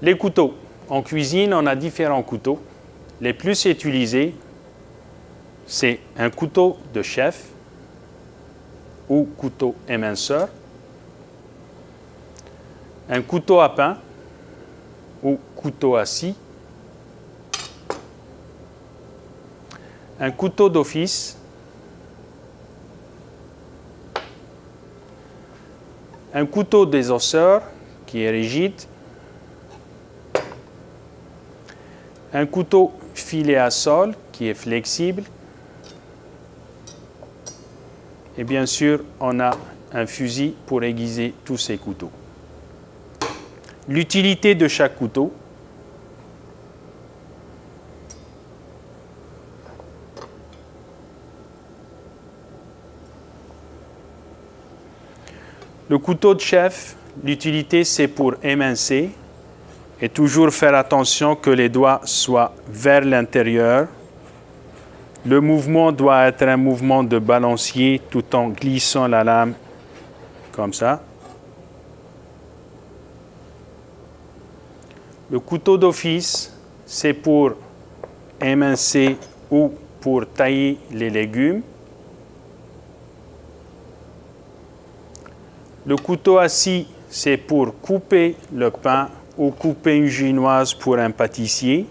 Les couteaux. En cuisine, on a différents couteaux. Les plus utilisés, c'est un couteau de chef ou couteau éminceur, un couteau à pain ou couteau à scie, un couteau d'office, un couteau désosseur qui est rigide, un couteau filet à sol qui est flexible, et bien sûr, on a un fusil pour aiguiser tous ces couteaux. L'utilité de chaque couteau. Le couteau de chef, l'utilité c'est pour émincer et toujours faire attention que les doigts soient vers l'intérieur. Le mouvement doit être un mouvement de balancier tout en glissant la lame comme ça. Le couteau d'office, c'est pour émincer ou pour tailler les légumes. Le couteau à scie, c'est pour couper le pain ou couper une génoise pour un pâtissier.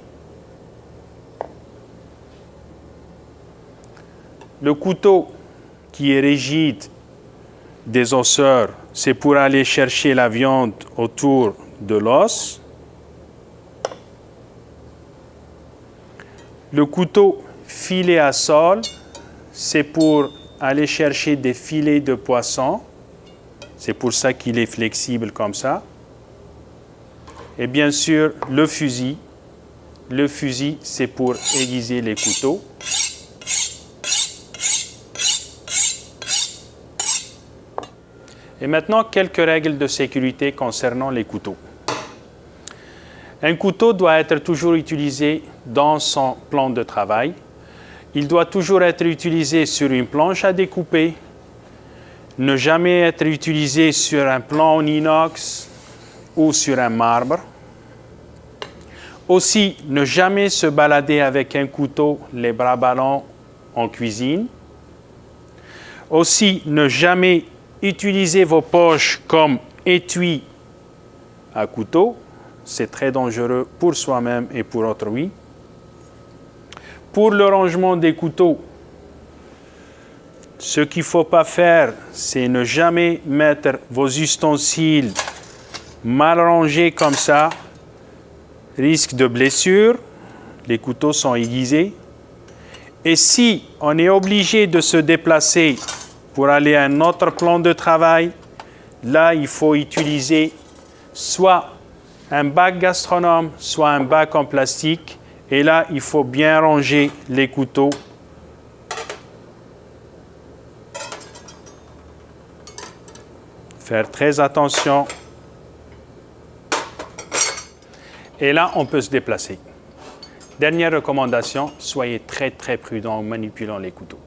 Le couteau qui est rigide des osseurs, c'est pour aller chercher la viande autour de l'os. Le couteau filet à sol, c'est pour aller chercher des filets de poisson. C'est pour ça qu'il est flexible comme ça. Et bien sûr, le fusil. Le fusil, c'est pour aiguiser les couteaux. Et maintenant, quelques règles de sécurité concernant les couteaux. Un couteau doit être toujours utilisé dans son plan de travail. Il doit toujours être utilisé sur une planche à découper, ne jamais être utilisé sur un plan en inox ou sur un marbre. Aussi, ne jamais se balader avec un couteau les bras ballants en cuisine. Aussi, ne jamais utiliser vos poches comme étui à couteau. C'est très dangereux pour soi-même et pour autrui. Pour le rangement des couteaux, ce qu'il ne faut pas faire, c'est ne jamais mettre vos ustensiles mal rangés comme ça. Risque de blessure, les couteaux sont aiguisés. Et si on est obligé de se déplacer pour aller à un autre plan de travail, là, il faut utiliser soit un bac gastronome, soit un bac en plastique. Et là, il faut bien ranger les couteaux. Faire très attention. Et là, on peut se déplacer. Dernière recommandation, soyez très prudent en manipulant les couteaux.